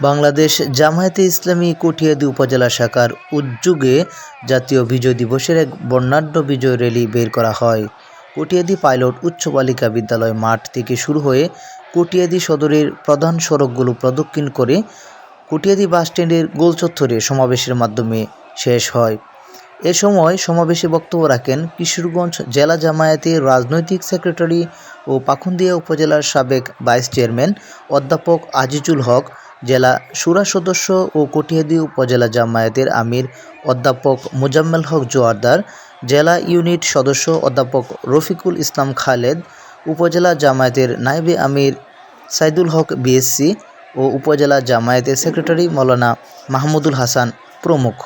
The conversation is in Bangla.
বাংলাদেশ জামায়াতে ইসলামী কটিয়াদী উপজেলা শাখার উদ্যোগে জাতীয় বিজয় দিবসের এক বর্ণাঢ্য বিজয় র্যালি বের করা হয়। কটিয়াদী পাইলট উচ্চ বালিকা বিদ্যালয় মাঠ থেকে শুরু হয়ে কটিয়াদী সদরের প্রধান সড়কগুলো প্রদক্ষিণ করে কটিয়াদী বাসস্ট্যান্ডের গোল চত্বরে সমাবেশের মাধ্যমে শেষ হয়। এ সময় সমাবেশে বক্তব্য রাখেন কিশোরগঞ্জ জেলা জামায়াতের রাজনৈতিক সেক্রেটারি ও পাকুন্দিয়া উপজেলার সাবেক ভাইস চেয়ারম্যান অধ্যাপক আজিজুল হক, জেলা শুরা সদস্য ও কটিয়াদী উপজেলা জামায়াতের আমির অধ্যাপক মোজাম্মেল হক জোয়ারদার, জেলা ইউনিট সদস্য অধ্যাপক রফিকুল ইসলাম খালেদ, উপজেলা জামায়াতের নায়েবে আমির সাইদুল হক বিএসসি ও উপজেলা জামায়াতের সেক্রেটারি মাওলানা মাহমুদুল হাসান প্রমুখ।